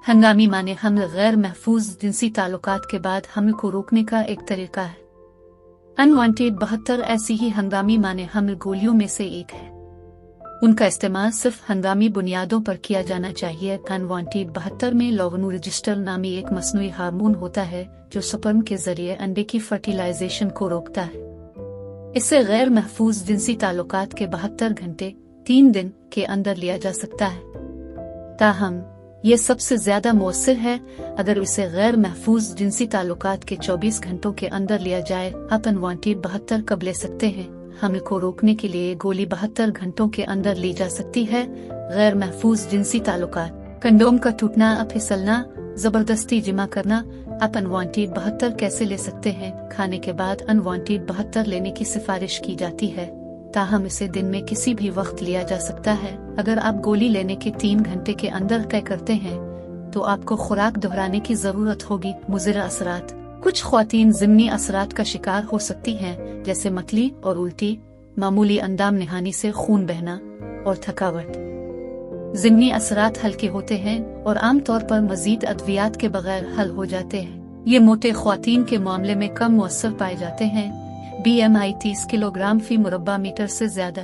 हंगामी माने हमल गैर महफूज जिनसी ताल्लुकात के बाद हमल को रोकने का एक तरीका है। अनवांटेड 72 ऐसी ही हंगामी माने हमल गोलियों में से एक है। उनका इस्तेमाल सिर्फ हंगामी बुनियादों पर किया जाना चाहिए। अनवांटेड 72 में लोवेनोरेजिस्टर नामी एक मसनूई हार्मोन होता है जो स्पर्म के जरिए अंडे की फर्टिलाइजेशन को रोकता है। इससे गैर महफूज जिनसी ताल्लुकात के 72 घंटे 3 दिन के अंदर लिया जा सकता है। ताहम ये सबसे ज्यादा मौसर है अगर इसे गैर महफूज जिनसी ताल्लुकात के 24 घंटों के अंदर लिया जाए। आप अनवांटेड 72 कब ले सकते हैं? हमल को रोकने के लिए गोली 72 घंटों के अंदर ली जा सकती है। गैर महफूज जिनसी ताल्लुकात, कंडोम का टूटना, फिसलना, जबरदस्ती जिमा करना। आप अनवांटेड 72 कैसे ले सकते हैं? खाने के बाद अनवांटेड 72 लेने की सिफारिश की जाती है, ताहम इसे दिन में किसी भी वक्त लिया जा सकता है। अगर आप गोली लेने के 3 घंटे के अंदर तय करते हैं तो आपको खुराक दोहराने की जरूरत होगी। मुज़िर असरात, कुछ ख्वातीन ज़िमनी असरात का शिकार हो सकती हैं, जैसे मतली और उल्टी, मामूली अंदाम नहानी से खून बहना और थकावट। ज़िमनी असरात हल्के होते हैं और आमतौर पर मजीद अद्वियात के बगैर हल हो जाते हैं। ये मोटे ख्वातीन के मामले में कम मुअस्सर पाए जाते हैं। BMI 30 किलोग्राम फी मुरब्बा मीटर से ज्यादा।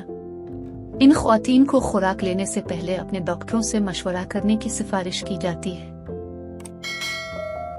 इन ख्वातीन को खुराक लेने से पहले अपने डॉक्टरों से मशवरा करने की सिफारिश की जाती है।